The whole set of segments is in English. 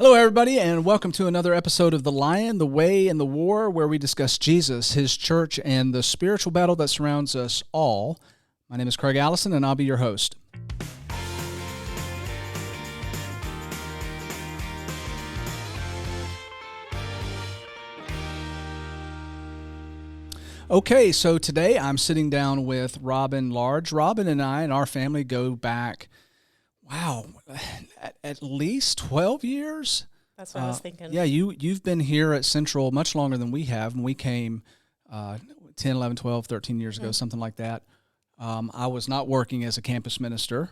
Hello, everybody, and welcome to another episode of The Lion, the Way, and the War, where we discuss Jesus, His church, and the spiritual battle that surrounds us all. My name is Craig Allison, and I'll be your host. Okay, so today I'm sitting down with Robin Large. Robin and I and our family go back, at least 12 years. That's what I was thinking. Yeah, you've been here at Central much longer than we have. And we came 10, 11, 12, 13 years ago, something like that. I was not working as a campus minister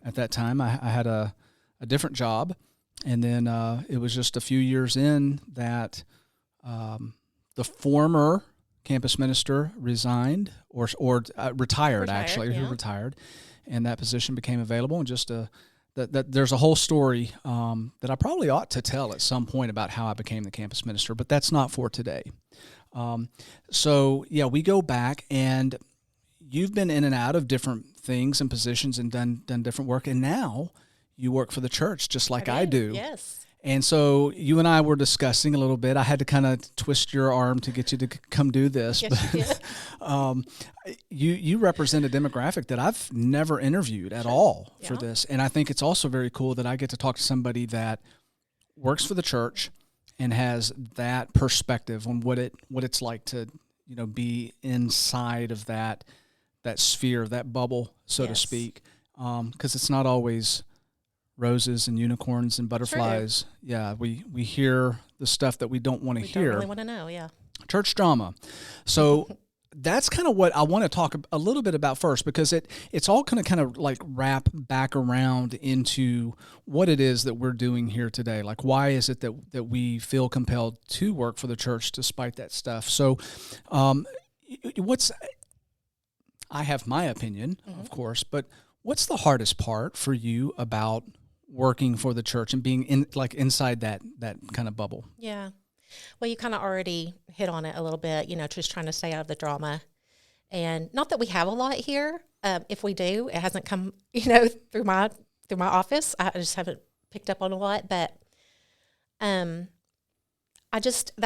at that time. I had a different job. And then it was just a few years in that the former campus minister resigned or retired, actually, who retired, and that position became available. And just that there's a whole story that I probably ought to tell at some point about how I became the campus minister, but that's not for today. So we go back, and you've been in and out of different things and positions and done different work, and now you work for the church just like I do. Yes. And so you and I were discussing a little bit. I had to kind of twist your arm to get you to come do this. Yes, you represent a demographic that I've never interviewed at all for this. And I think it's also very cool that I get to talk to somebody that works for the church and has that perspective on what it's like to, be inside of that sphere, that bubble, so to speak. Because it's not always roses and unicorns and butterflies. True. Yeah, we hear the stuff that we don't want to hear. We don't really want to know, yeah. Church drama. So that's kind of what I want to talk a little bit about first, because it's all going to kind of like wrap back around into what it is that we're doing here today. Like, why is it that we feel compelled to work for the church despite that stuff? So I have my opinion, of course, but what's the hardest part for you about working for the church and being inside that kind of bubble? Yeah. Well, you kind of already hit on it a little bit, just trying to stay out of the drama. And not that we have a lot here. If we do, it hasn't come, through my office. I just haven't picked up on a lot. But that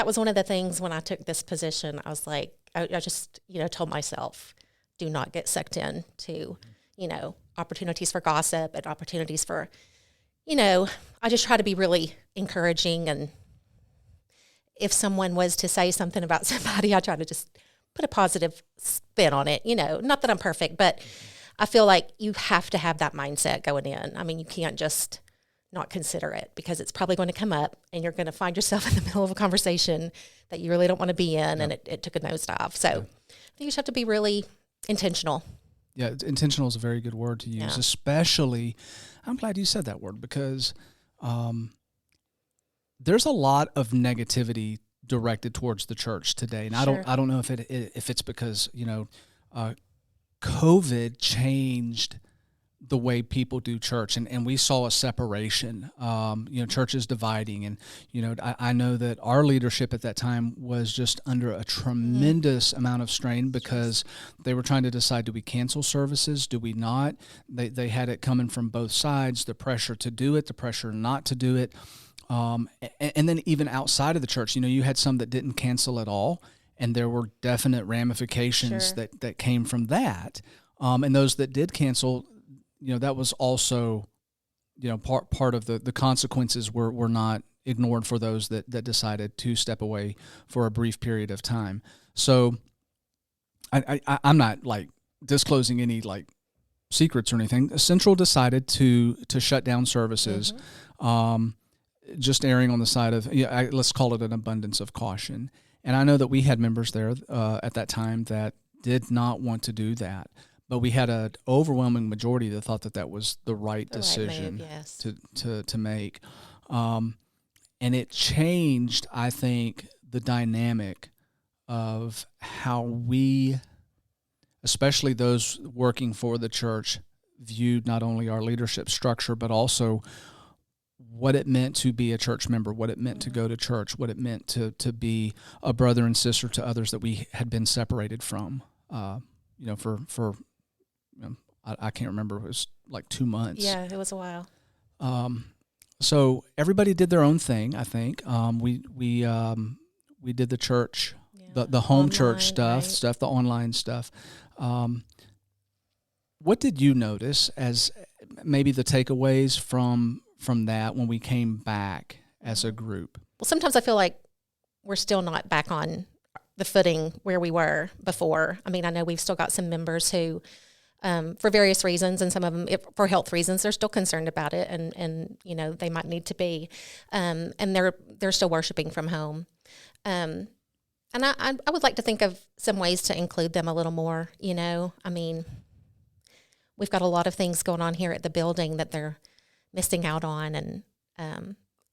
was one of the things when I took this position. I was like, I just, told myself, do not get sucked in to, opportunities for gossip and opportunities for, I just try to be really encouraging. And if someone was to say something about somebody, I try to just put a positive spin on it. Not that I'm perfect, but I feel like you have to have that mindset going in. I mean, you can't just not consider it, because it's probably going to come up and you're going to find yourself in the middle of a conversation that you really don't want to be in, and it took a nosedive. So I think you just have to be really intentional. Yeah, intentional is a very good word to use, especially, I'm glad you said that word, because there's a lot of negativity directed towards the church today. And I don't know if it's because, COVID changed the way people do church, and we saw a separation, churches dividing. And, I know that our leadership at that time was just under a tremendous amount of strain, because they were trying to decide, do we cancel services? Do we not? They had it coming from both sides, the pressure to do it, the pressure not to do it. And then even outside of the church, you had some that didn't cancel at all, and there were definite ramifications that came from that. And those that did cancel, that was also, part of the consequences were not ignored for those that decided to step away for a brief period of time. So I'm not disclosing any secrets or anything. Central decided to shut down services, just erring on the side of, let's call it an abundance of caution. And I know that we had members there at that time that did not want to do that. But we had an overwhelming majority that thought that was the right decision to make. And it changed, I think, the dynamic of how we, especially those working for the church, viewed not only our leadership structure, but also what it meant to be a church member, what it meant to go to church, what it meant to be a brother and sister to others that we had been separated from, for I can't remember, it was 2 months. Yeah, it was a while. So everybody did their own thing. I think we did the church, the home church stuff, the online stuff. What did you notice as maybe the takeaways from that when we came back as a group? Well, sometimes I feel like we're still not back on the footing where we were before. I mean, I know we've still got some members who, for various reasons, and some of them for health reasons, they're still concerned about it, and they might need to be, and they're still worshiping from home. And I would like to think of some ways to include them a little more. I mean, we've got a lot of things going on here at the building that they're missing out on, and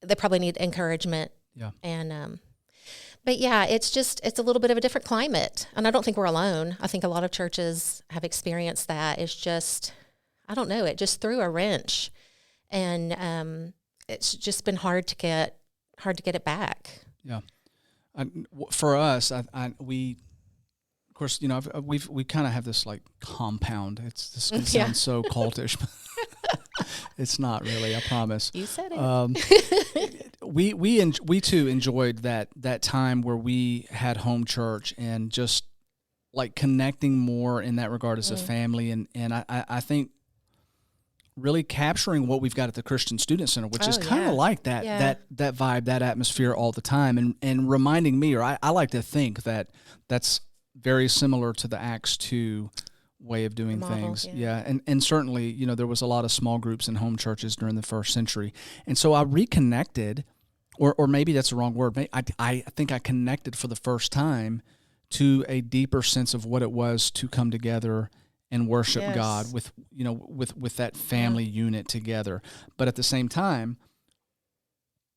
they probably need encouragement. Yeah. And but yeah, it's a little bit of a different climate, and I don't think we're alone. I think a lot of churches have experienced that. It's just, I don't know, it just threw a wrench, and it's just been hard to get it back. Yeah. For us, we, of course, we kind of have this like compound. This sounds so cultish. It's not really, I promise. You said it. We too enjoyed that time where we had home church and just like connecting more in that regard as a family, and I think really capturing what we've got at the Christian Student Center, which is kind of like that vibe, that atmosphere all the time, and reminding me, or I like to think that that's very similar to the Acts 2 way of doing things. Yeah. And certainly, there was a lot of small groups and home churches during the first century. And so I reconnected, or maybe that's the wrong word. I think I connected for the first time to a deeper sense of what it was to come together and worship God with that family unit together. But at the same time,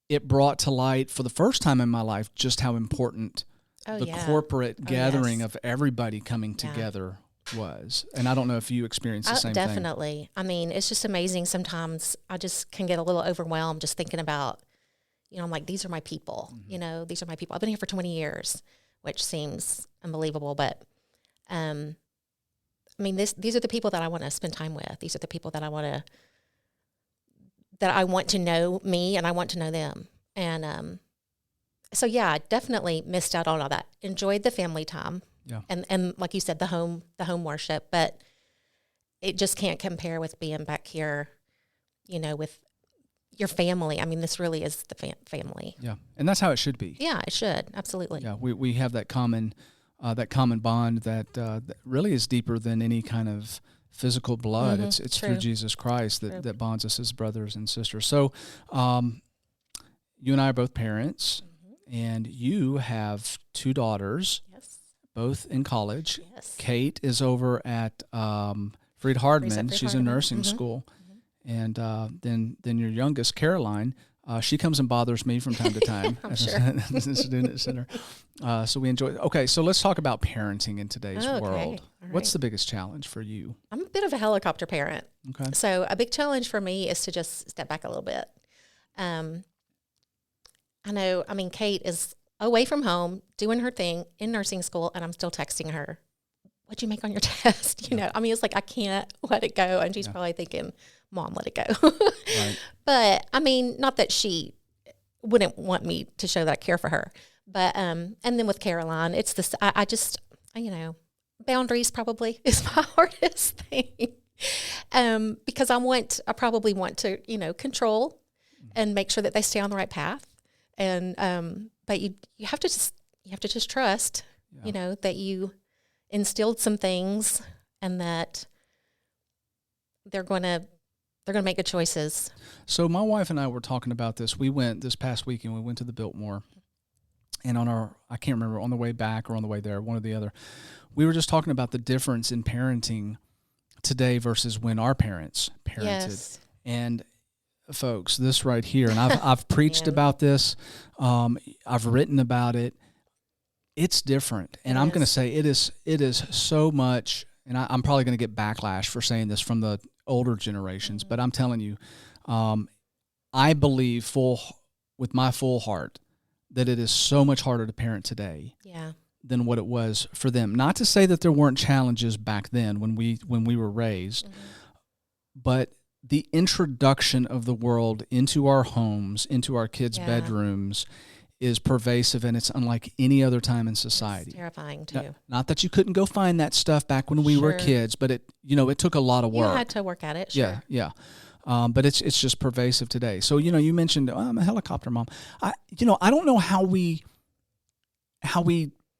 it brought to light for the first time in my life just how important corporate gathering of everybody coming together was. And I don't know if you experienced the same thing. Definitely. I mean, it's just amazing. Sometimes I just can get a little overwhelmed just thinking about, I'm like, these are my people. Mm-hmm. These are my people. I've been here for 20 years, which seems unbelievable. But, I mean, these are the people that I want to spend time with. These are the people that I want to know me, and I want to know them. And so, yeah, I definitely missed out on all that. Enjoyed the family time. Yeah. And like you said, the home worship, but it just can't compare with being back here, with your family. I mean, this really is the family. Yeah. And that's how it should be. Yeah, it should. Absolutely. Yeah. We have that common bond that really is deeper than any kind of physical blood. Mm-hmm. It's through Jesus Christ that bonds us as brothers and sisters. So, you and I are both parents, and you have 2 daughters. Yes. Both in college. Yes. Kate is over at Freed Hardman. She's in nursing school. And then your youngest, Caroline, she comes and bothers me from time to time I'm at sure. the student center. So we enjoy. Okay, so let's talk about parenting in today's world. All right. What's the biggest challenge for you? I'm a bit of a helicopter parent. Okay. So a big challenge for me is to just step back a little bit. I know, Kate is away from home, doing her thing in nursing school, and I'm still texting her, what'd you make on your test? It's like, I can't let it go. And she's probably thinking, Mom, let it go. Right. But not that she wouldn't want me to show that I care for her. But, and then with Caroline, it's this, I just, boundaries probably is my hardest thing. Because I probably want to, control and make sure that they stay on the right path. And, but you have to just trust, that you instilled some things and that they're going to make good choices. So my wife and I were talking about this. We went this past weekend. We went to the Biltmore, and I can't remember, on the way back or on the way there, one or the other, we were just talking about the difference in parenting today versus when our parents parented. Yes. And folks, this right here, and I've preached about this. I've written about it. It's different, and I'm going to say it is so much. And I'm probably going to get backlash for saying this from the older generations, but I'm telling you, I believe with my full heart that it is so much harder to parent today than what it was for them. Not to say that there weren't challenges back then when we were raised, but the introduction of the world into our homes, into our kids' Yeah. bedrooms, is pervasive, and it's unlike any other time in society. It's terrifying too. Not that you couldn't go find that stuff back when we were Sure. kids, but it took a lot of work. You had to work at it. Sure. Yeah. But it's just pervasive today. So you mentioned, oh, I'm a helicopter mom. I don't know how we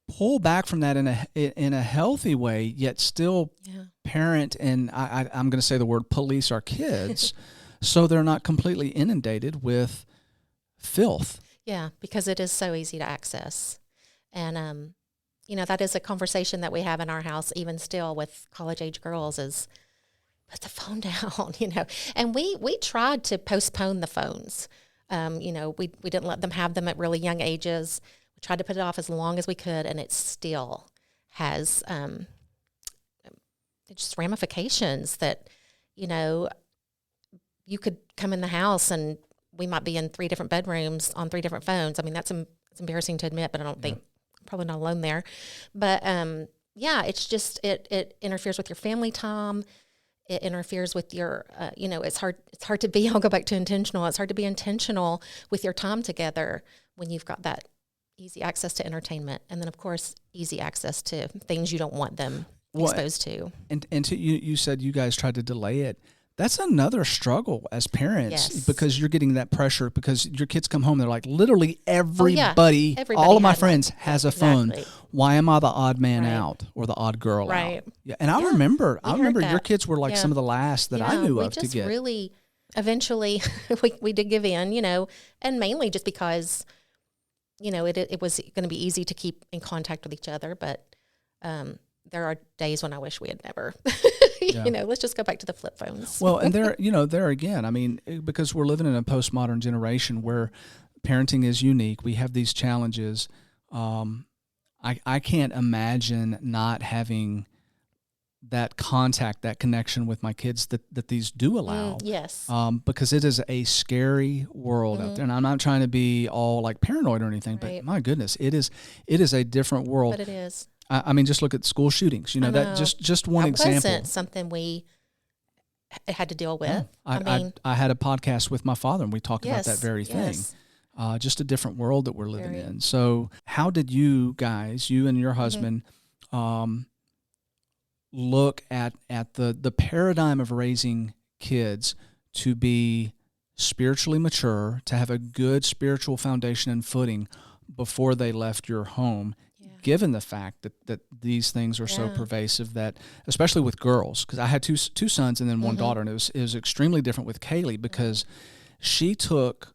pull back from that in a healthy way, yet still parent, and I'm going to say the word police our kids, so they're not completely inundated with filth. Yeah, because it is so easy to access. And, that is a conversation that we have in our house, even still with college-age girls, is put the phone down, And we tried to postpone the phones. We didn't let them have them at really young ages. We tried to put it off as long as we could, and it still has just ramifications that, you could come in the house and we might be in 3 different bedrooms on 3 different phones. I mean, it's embarrassing to admit, but I don't think, probably not alone there. But it's just, it interferes with your family time. It interferes with your, it's hard to be, I'll go back to intentional. It's hard to be intentional with your time together when you've got that easy access to entertainment. And then, of course, easy access to things you don't want them exposed to. And you said you guys tried to delay it. That's another struggle as parents, because you're getting that pressure because your kids come home. They're like, literally everybody all of my friends has a phone. Why am I the odd man out or the odd girl out? Yeah. And I remember your kids were like some of the last that I knew of to get. Really, eventually we did give in, and mainly just because, it was going to be easy to keep in contact with each other. But there are days when I wish we had never, let's just go back to the flip phones. Well, and there again, I mean, because we're living in a postmodern generation where parenting is unique, we have these challenges. I can't imagine not having that contact, that connection with my kids that these do allow. Yes. Because it is a scary world out there. And I'm not trying to be all like paranoid or anything, but my goodness, it is a different world. But it is. I mean, just look at school shootings. That just one example. That wasn't something we had to deal with. I had a podcast with my father, and we talked about that very thing. Just a different world that we're living in. So how did you guys, you and your husband, look at the paradigm of raising kids to be spiritually mature, to have a good spiritual foundation and footing before they left your home, given the fact that these things are so pervasive, that especially with girls, because I had two sons and then one daughter, and it was extremely different with Kaylee because she took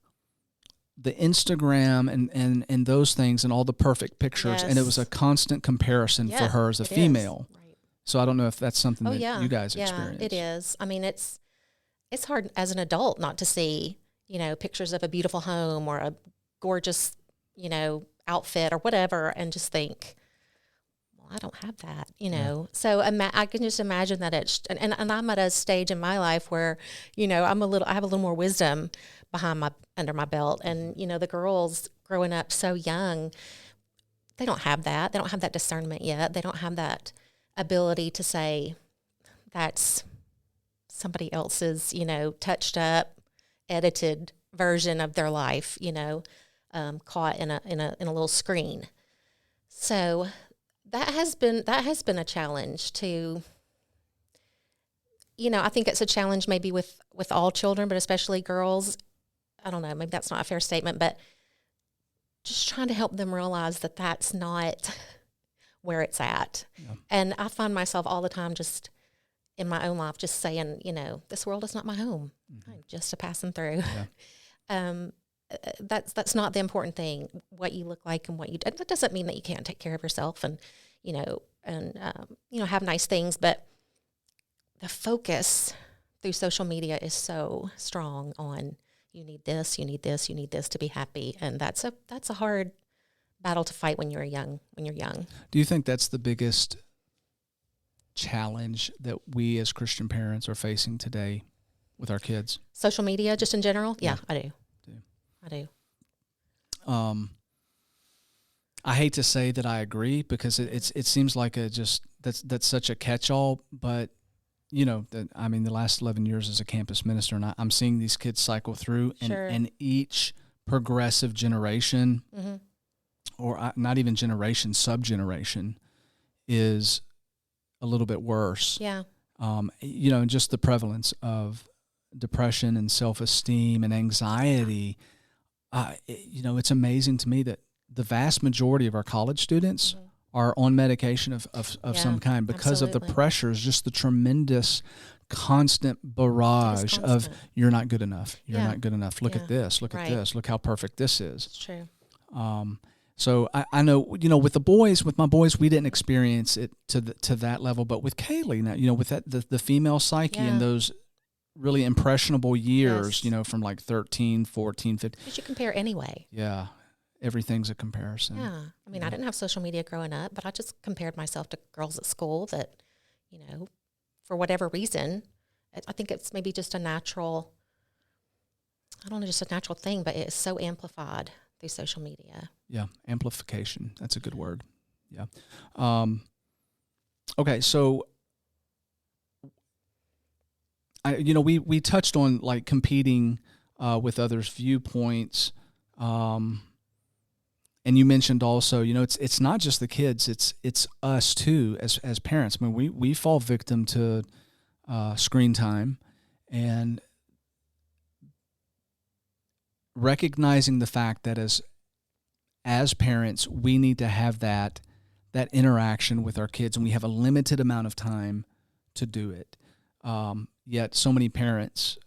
the Instagram and those things and all the perfect pictures, and it was a constant comparison for her as a female. Right. So I don't know if that's something that you guys experience. Yeah, it is. I mean, it's hard as an adult not to see, pictures of a beautiful home or a gorgeous, outfit or whatever, and just think, well, I don't have that, So I can just imagine that and I'm at a stage in my life where, I have a little more wisdom under my belt, and the girls growing up so young, they don't have that. They don't have that discernment yet. They don't have that ability to say that's somebody else's, touched up, edited version of their life, caught in a little screen. So that has been a challenge to, I think it's a challenge maybe with all children, but especially girls. I don't know, maybe that's not a fair statement, but just trying to help them realize that that's not where it's at. Yeah. And I find myself all the time just in my own life just saying, this world is not my home. I'm just a passing through. Yeah. That's not the important thing, what you look like and what you do. That doesn't mean that you can't take care of yourself and have nice things, but the focus through social media is so strong on you need this, you need this, you need this to be happy, and that's a hard battle to fight when you're young. Do you think that's the biggest challenge that we as Christian parents are facing today with our kids? Social media, just in general? Yeah. I do. I do. I hate to say that I agree because it seems like that's such a catch-all, but the last 11 years as a campus minister, and I'm seeing these kids cycle through, and each progressive generation, or not even generation, sub-generation, is a little bit worse. Yeah. And just the prevalence of depression and self-esteem and anxiety. It's amazing to me that the vast majority of our college students are on medication of some kind because of the pressures, just the tremendous constant barrage of you're not good enough. You're not good enough. Look at this. Look at this. Look how perfect this is. It's true. So I know, with my boys, we didn't experience it to that level, but with Kaylee now, with that, the female psyche in those really impressionable years, from like 13, 14, 15. Because you compare anyway. Yeah. Everything's a comparison. Yeah. I mean, I didn't have social media growing up, but I just compared myself to girls at school that, for whatever reason, I think it's maybe just a natural thing, but it's so amplified through social media. Yeah. Amplification. That's a good word. Yeah. Okay. So, we touched on like competing with others' viewpoints. And you mentioned also, it's not just the kids, it's us too as parents. I mean, we fall victim to screen time, and recognizing the fact that as parents, we need to have that interaction with our kids, and we have a limited amount of time to do it. Yet so many parents,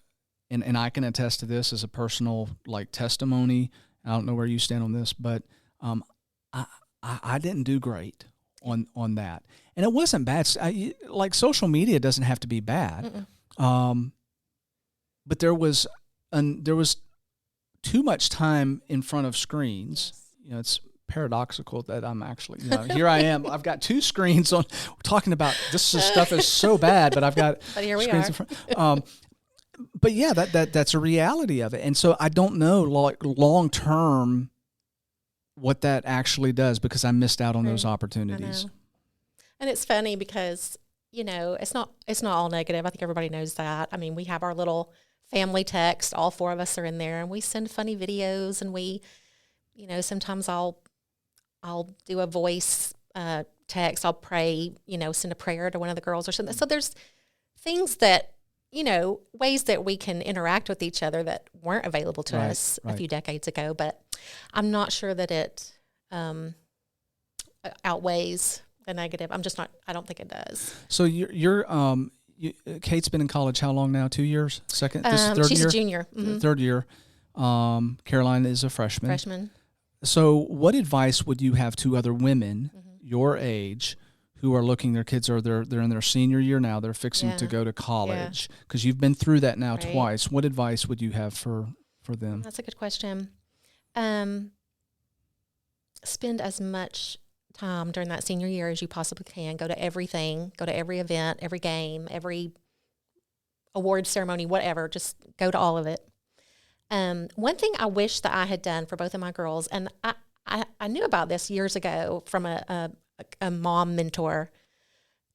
and I can attest to this as a personal testimony. I don't know where you stand on this, but I didn't do great on that, and it wasn't bad. Social media doesn't have to be bad, but there was too much time in front of screens. Yes. It's paradoxical that I'm actually, here I am. I've got two screens on. We're talking about this stuff is so bad, but I've got here we screens are. in front. But yeah, that's a reality of it, and so I don't know long term what that actually does, because I missed out on those opportunities. And it's funny because, it's not all negative. I think everybody knows that. I mean, we have our little family text. All four of us are in there, and we send funny videos, and we, sometimes I'll do a voice text. I'll pray, send a prayer to one of the girls or something. So there's things that, ways that we can interact with each other that weren't available to us a few decades ago, but I'm not sure that it outweighs the negative. I don't think it does. So Kate's been in college how long now? 2 years? Third year? She's a junior. Mm-hmm. Third year. Caroline is a freshman. So what advice would you have to other women your age who are looking, their kids they're in their senior year now, they're fixing to go to college, because you've been through that now twice. What advice would you have for them? That's a good question. Spend as much time during that senior year as you possibly can. Go to everything, go to every event, every game, every award ceremony, whatever. Just go to all of it. One thing I wish that I had done for both of my girls, and I knew about this years ago from a mom mentor,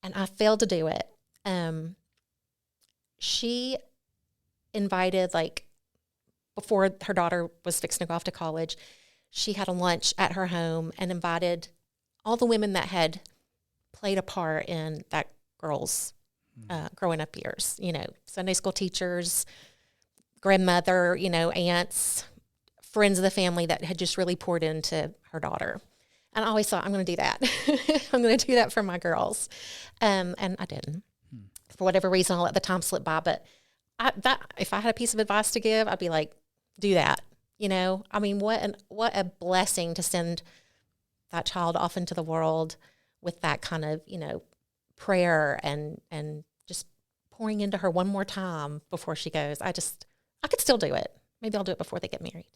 and I failed to do it. She invited, before her daughter was fixing to go off to college, she had a lunch at her home and invited all the women that had played a part in that girl's growing up years, Sunday school teachers, grandmother, aunts, friends of the family that had just really poured into her daughter. And I always thought, I'm going to do that. I'm going to do that for my girls. And I didn't. For whatever reason, I let the time slip by. But if I had a piece of advice to give, I'd be like, do that. I mean, what a blessing to send that child off into the world with that kind of, prayer and just pouring into her one more time before she goes. I could still do it. Maybe I'll do it before they get married.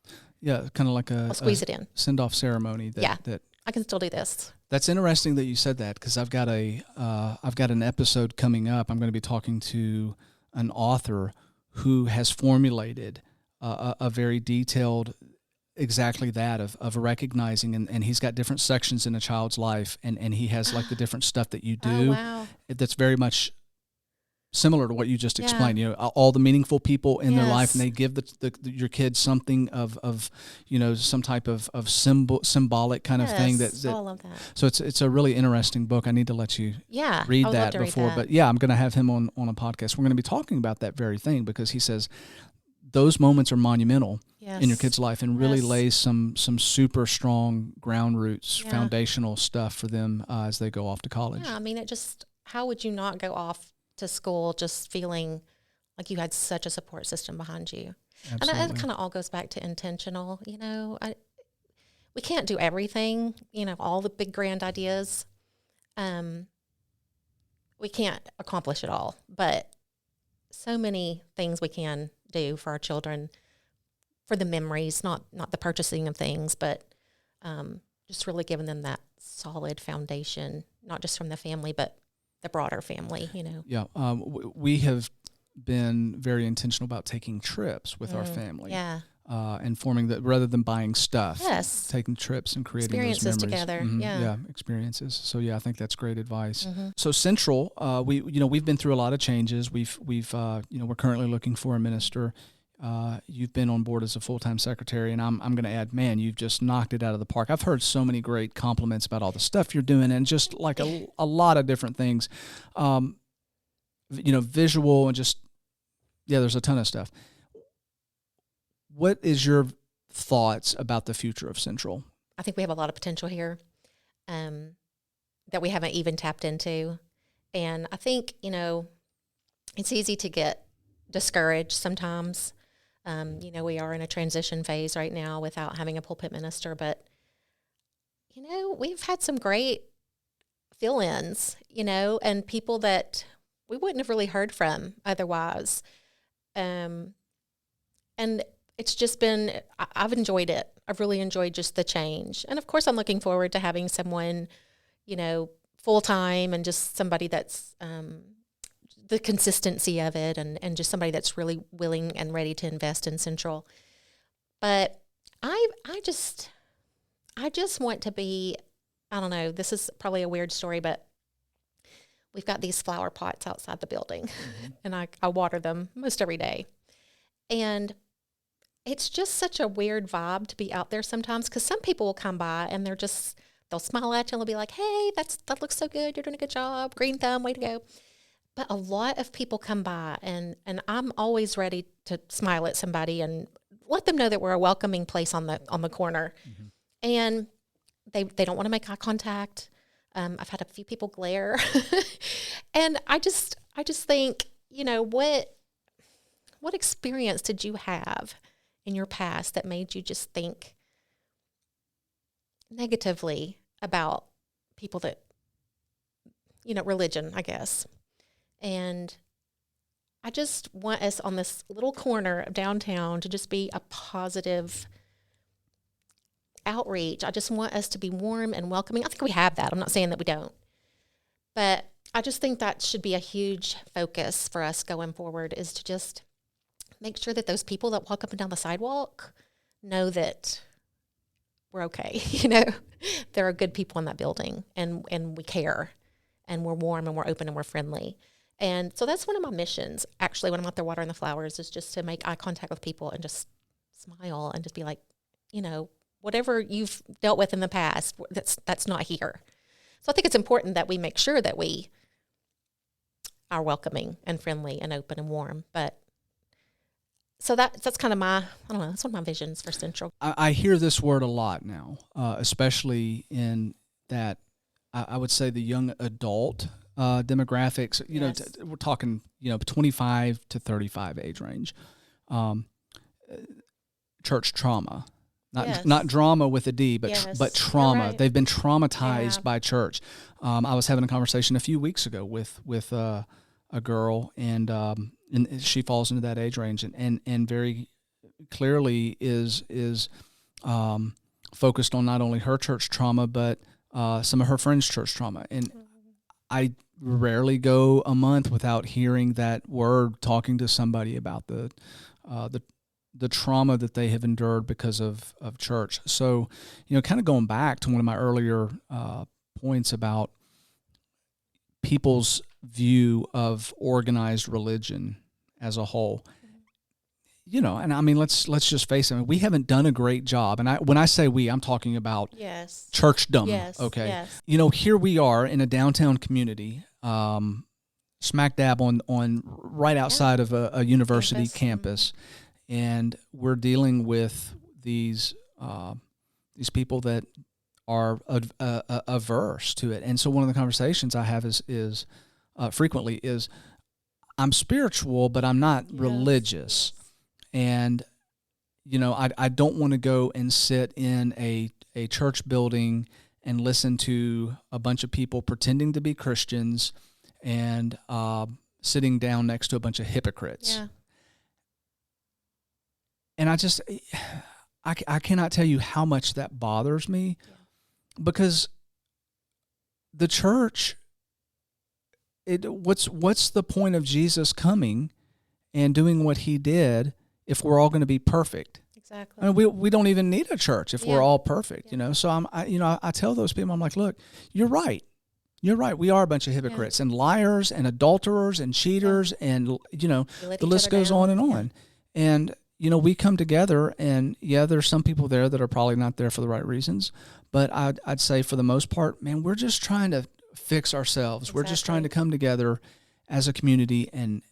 Yeah, kind of like I'll squeeze it in. Send-off ceremony. That I can still do this. That's interesting that you said that, because I've got an episode coming up. I'm going to be talking to an author who has formulated a very detailed, exactly that of recognizing, and he's got different sections in a child's life, and he has the different stuff that you do. Oh, wow. That's very much similar to what you just Yeah. explained, all the meaningful people in their life, Yes. and they give your kids something of some type of symbolic kind of thing Yes. Oh, I love that. so it's a really interesting book. I need to let you Yeah. I read would love that to read before, that. but yeah, I'm going to have him on a podcast. We're going to be talking about that very thing, because he says those moments are monumental Yes. in your kid's life, and really Yes. lays some super strong ground roots, Yeah. foundational stuff for them as they go off to college. Yeah. I mean, how would you not go off to school just feeling like you had such a support system behind you? Absolutely. And it kind of all goes back to intentional. We can't do everything, all the big grand ideas. We can't accomplish it all, but so many things we can do for our children, for the memories, not the purchasing of things, but just really giving them that solid foundation, not just from the family, but the broader family, Yeah. We have been very intentional about taking trips with our family. Yeah. And forming that, rather than buying stuff. Yes. Taking trips and creating Experiences those memories together. Mhm. Yeah. Yeah, experiences. So yeah, I think that's great advice. Mm-hmm. So Central, we've been through a lot of changes. We're currently looking for a minister. You've been on board as a full-time secretary, and I'm going to add, man, you've just knocked it out of the park. I've heard so many great compliments about all the stuff you're doing, and just like a lot of different things, visual, and just, yeah, there's a ton of stuff. What is your thoughts about the future of Central? I think we have a lot of potential here that we haven't even tapped into. And I think, it's easy to get discouraged sometimes. We are in a transition phase right now without having a pulpit minister, but, we've had some great fill-ins, and people that we wouldn't have really heard from otherwise. And it's just been, I've enjoyed it. I've really enjoyed just the change. And of course, I'm looking forward to having someone, full-time, and just somebody that's the consistency of it, and just somebody that's really willing and ready to invest in Central. But I just want to be, I don't know, this is probably a weird story, but we've got these flower pots outside the building, and I water them most every day. And it's just such a weird vibe to be out there sometimes, because some people will come by and they'll smile at you and they'll be like, hey, that looks so good. You're doing a good job. Green thumb, way to go. But a lot of people come by, and I'm always ready to smile at somebody and let them know that we're a welcoming place on the corner. Mm-hmm. And they don't want to make eye contact. I've had a few people glare. And I just think, what experience did you have in your past that made you just think negatively about people that, religion, I guess. And I just want us on this little corner of downtown to just be a positive outreach. I just want us to be warm and welcoming. I think we have that. I'm not saying that we don't. But I just think that should be a huge focus for us going forward, is to just make sure that those people that walk up and down the sidewalk know that we're okay. There are good people in that building, and we care, and we're warm, and we're open, and we're friendly. And so that's one of my missions, actually, when I'm out there watering the flowers, is just to make eye contact with people and just smile and just be like, whatever you've dealt with in the past, that's not here. So I think it's important that we make sure that we are welcoming and friendly and open and warm. But so that's kind of that's one of my visions for Central. I hear this word a lot now, especially in that, I would say, the young adult demographics. Yes. We're talking, 25 to 35 age range. Church trauma, not drama with a D, but Yes. but trauma. Right. They've been traumatized Yeah. by church. I was having a conversation a few weeks ago with a girl, and she falls into that age range, and very clearly is focused on not only her church trauma, but some of her friends' church trauma. And I rarely go a month without hearing that word, talking to somebody about the trauma that they have endured because of church. So, kind of going back to one of my earlier points about people's view of organized religion as a whole. You know, and I mean, let's just face it. I mean, we haven't done a great job. And when I say we, I'm talking about Yes. churchdom. Yes. Okay. Yes. You know, here we are in a downtown community, smack dab on right outside of a university campus, and we're dealing with these people that are averse to it. And so one of the conversations I have is frequently is, I'm spiritual, but I'm not religious. Yes. And, you know, I don't want to go and sit in a church building and listen to a bunch of people pretending to be Christians and sitting down next to a bunch of hypocrites. Yeah. And I cannot tell you how much that bothers me, because the church, what's the point of Jesus coming and doing what he did if we're all going to be perfect? Exactly. I mean, we don't even need a church if we're all perfect, you know? So I tell those people, I'm like, look, you're right. You're right. We are a bunch of hypocrites and liars and adulterers and cheaters and, you know, the list goes on and on. And, you know, we come together and there's some people there that are probably not there for the right reasons, but I'd say for the most part, man, we're just trying to fix ourselves. We're just trying to come together as a community and,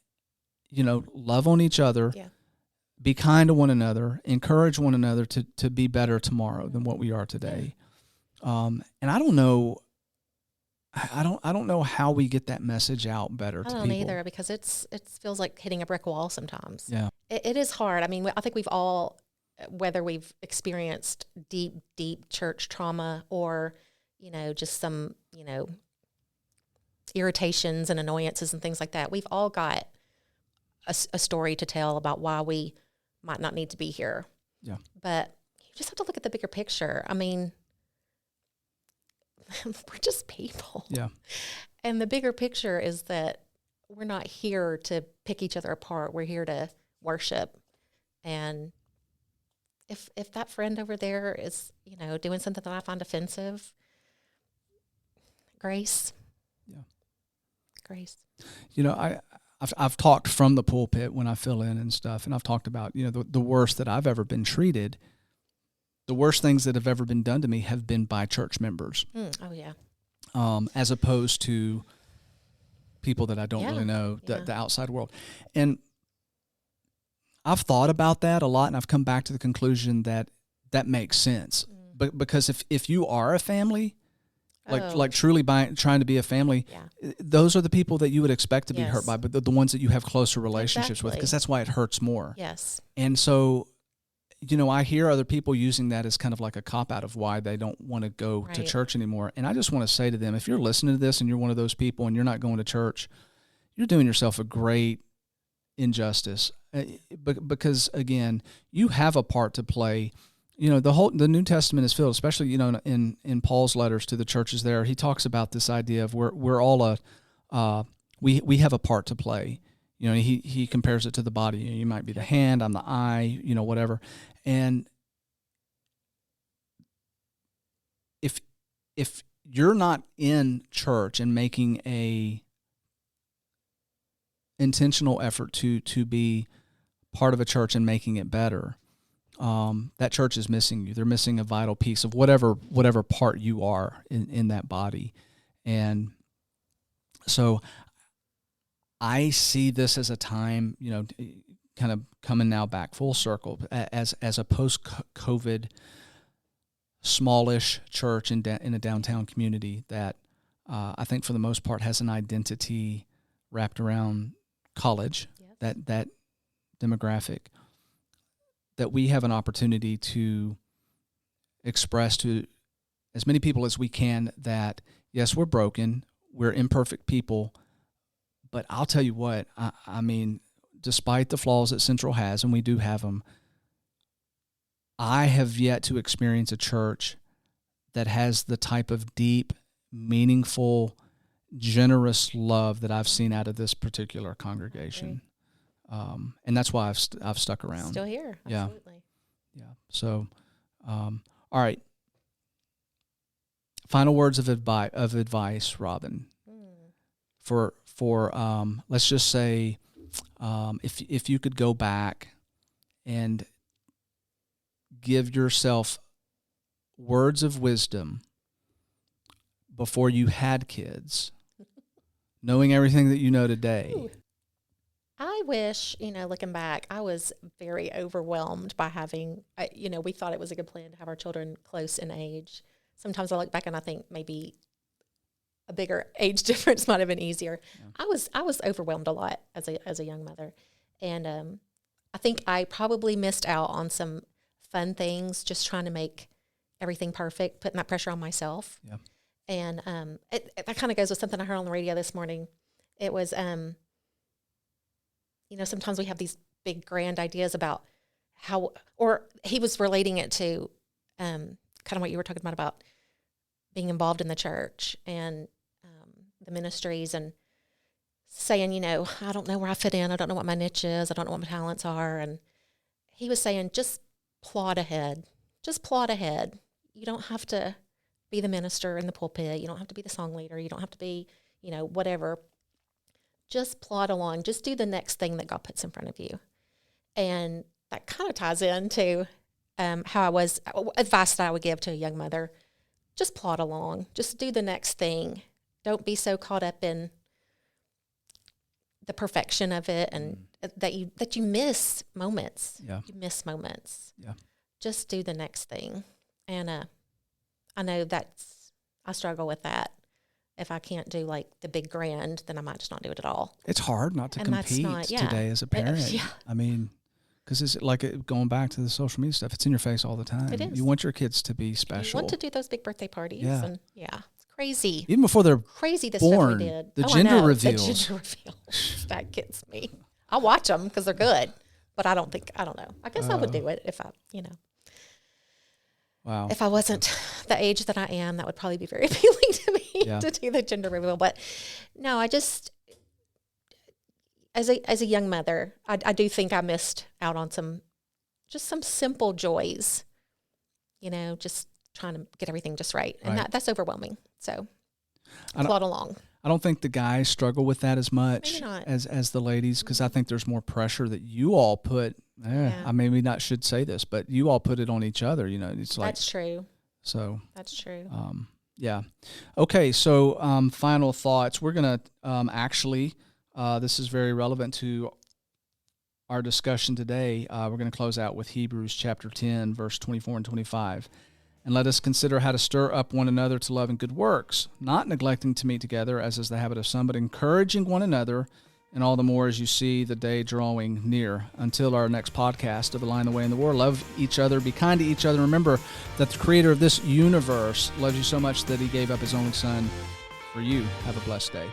you know, love on each other. Yeah. Be kind to one another, encourage one another to be better tomorrow than what we are today. And I don't know how we get that message out better to people. I don't either, because it feels like hitting a brick wall sometimes. Yeah. It is hard. I mean, I think we've all, whether we've experienced deep church trauma or, you know, just some, you know, irritations and annoyances and things like that, we've all got a story to tell about why we might not need to be here. Yeah. But you just have to look at the bigger picture. I mean, we're just people. Yeah. And the bigger picture is that we're not here to pick each other apart. We're here to worship. And if that friend over there is, you know, doing something that I find offensive, grace. Yeah. Grace. You know, I've talked from the pulpit when I fill in and stuff, and I've talked about, you know, the worst that I've ever been treated. The worst things that have ever been done to me have been by church members. Oh, yeah. As opposed to people that I don't really know, the outside world. And I've thought about that a lot, and I've come back to the conclusion that makes sense. But because if you are a family, like truly trying to be a family, those are the people that you would expect to be hurt by, but the ones that you have closer relationships with, because that's why it hurts more. Yes. And so, you know, I hear other people using that as kind of like a cop-out of why they don't want to go to church anymore. And I just want to say to them, if you're listening to this and you're one of those people and you're not going to church, you're doing yourself a great injustice. Because, again, you have a part to play. You know, the New Testament is filled, especially, you know, in Paul's letters to the churches there, he talks about this idea of we're all we have a part to play. You know, he compares it to the body. You might be the hand, I'm the eye, you know, whatever. And if you're not in church and making a intentional effort to be part of a church and making it better, that church is missing you. They're missing a vital piece of whatever part you are in that body. And so I see this as a time, you know, kind of coming now back full circle as a post-COVID smallish church in a downtown community that I think for the most part has an identity wrapped around college, that demographic, that we have an opportunity to express to as many people as we can that, yes, we're broken, we're imperfect people, but I'll tell you what, I mean, despite the flaws that Central has, and we do have them, I have yet to experience a church that has the type of deep, meaningful, generous love that I've seen out of this particular congregation. And that's why I've stuck around. Still here. Absolutely. Yeah. So, all right. Final words of advice, Robin. let's just say, if you could go back and give yourself words of wisdom before you had kids, knowing everything that you know today. Ooh. I wish, looking back, I was very overwhelmed by having, we thought it was a good plan to have our children close in age. Sometimes I look back and I think maybe a bigger age difference might have been easier. Yeah. I was overwhelmed a lot as a young mother. And I think I probably missed out on some fun things, just trying to make everything perfect, putting that pressure on myself. Yeah. And that kind of goes with something I heard on the radio this morning. It was, sometimes we have these big grand ideas about how, or he was relating it to kind of what you were talking about being involved in the church and the ministries, and saying, I don't know where I fit in. I don't know what my niche is. I don't know what my talents are. And he was saying, just plod ahead. Just plod ahead. You don't have to be the minister in the pulpit. You don't have to be the song leader. You don't have to be, whatever. Just plod along. Just do the next thing that God puts in front of you. And that kind of ties into advice that I would give to a young mother. Just plod along. Just do the next thing. Don't be so caught up in the perfection of it, and that you miss moments. Yeah. You miss moments. Yeah. Just do the next thing. And I know I struggle with that. If I can't do like the big grand, then I might just not do it at all. It's hard not to compete today as a parent. Yeah. I mean, because it's like going back to the social media stuff. It's in your face all the time. It is. You want your kids to be special. You want to do those big birthday parties. Yeah. And it's crazy. Even before they're crazy the born, stuff we did. the gender reveals. The gender reveals. That gets me. I watch them because they're good, but I don't know. I guess I would do it if Wow. If I wasn't the age that I am, that would probably be very appealing to me to do the gender reveal. But no, I just, as a young mother, I do think I missed out on some simple joys, just trying to get everything just right. And that's overwhelming. So plod along. I don't think the guys struggle with that as much Maybe not. as the ladies, because I think there's more pressure that you all put. I maybe not should say this, but you all put it on each other. It's like that's true. So that's true. Yeah. Okay. So final thoughts. We're gonna actually. This is very relevant to our discussion today. We're going to close out with Hebrews chapter 10, verse 24 and 25. And let us consider how to stir up one another to love and good works, not neglecting to meet together, as is the habit of some, but encouraging one another, and all the more as you see the day drawing near. Until our next podcast of The Line, the Way, and the War, love each other, be kind to each other. Remember that the creator of this universe loves you so much that he gave up his only son for you. Have a blessed day.